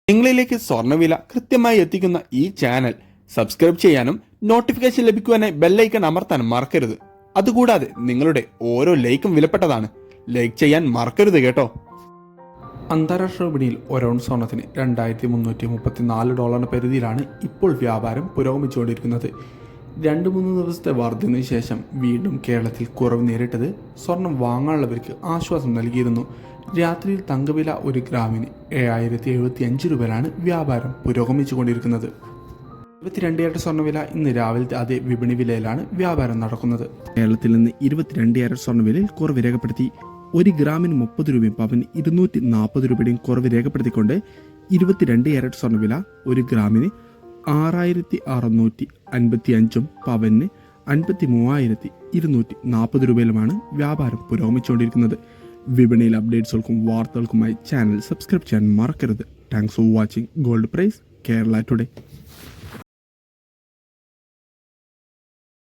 നിങ്ങളിലേക്ക് സ്വർണ്ണവില കൃത്യമായി എത്തിക്കുന്ന ഈ ചാനൽ സബ്സ്ക്രൈബ് ചെയ്യാനും നോട്ടിഫിക്കേഷൻ ലഭിക്കുവാനായി ബെല്ലൈക്കൺ അമർത്താനും മറക്കരുത്. അതുകൂടാതെ നിങ്ങളുടെ ഓരോ ലൈക്കും വിലപ്പെട്ടതാണ്. ലൈക്ക് ചെയ്യാൻ മറക്കരുത് കേട്ടോ. അന്താരാഷ്ട്ര വിപണിയിൽ ഒരൗൺസ് സ്വർണ്ണത്തിന് $2334 പരിധിയിലാണ് ഇപ്പോൾ വ്യാപാരം പുരോഗമിച്ചുകൊണ്ടിരിക്കുന്നത്. 2-3 ദിവസത്തെ വർധനയ്ക്ക് ശേഷം വീണ്ടും കേരളത്തിൽ കുറവ് നേരിട്ടത് സ്വർണം വാങ്ങാനുള്ളവർക്ക് ആശ്വാസം നൽകിയിരുന്നു. രാത്രിയിൽ തങ്കവില 1 ഗ്രാമിന് 7075 രൂപയിലാണ് വ്യാപാരം പുരോഗമിച്ചുകൊണ്ടിരിക്കുന്നത്. 22 ക്യാരറ്റ് സ്വർണ്ണവില ഇന്ന് രാവിലത്തെ അതേ വിപണി വിലയിലാണ് വ്യാപാരം നടക്കുന്നത്. കേരളത്തിൽ നിന്ന് 22 ക്യാരറ്റ് സ്വർണ്ണവിലയിൽ കുറവ് രേഖപ്പെടുത്തി. 1 ഗ്രാമിന് 30 രൂപയും പവന് 240 രൂപയുടെയും കുറവ് രേഖപ്പെടുത്തിക്കൊണ്ട് 22 ക്യാരറ്റ് സ്വർണ്ണവില 1 ഗ്രാമിന് 6655 പവന് 53,240 രൂപയിലുമാണ് വ്യാപാരം പുരോഗമിച്ചുകൊണ്ടിരിക്കുന്നത്. വിപണിയിൽ അപ്ഡേറ്റ്സുകൾക്കും വാർത്തകൾക്കുമായി ചാനൽ സബ്സ്ക്രൈബ് ചെയ്യാൻ മറക്കരുത്. Thanks for watching. Gold price Kerala today.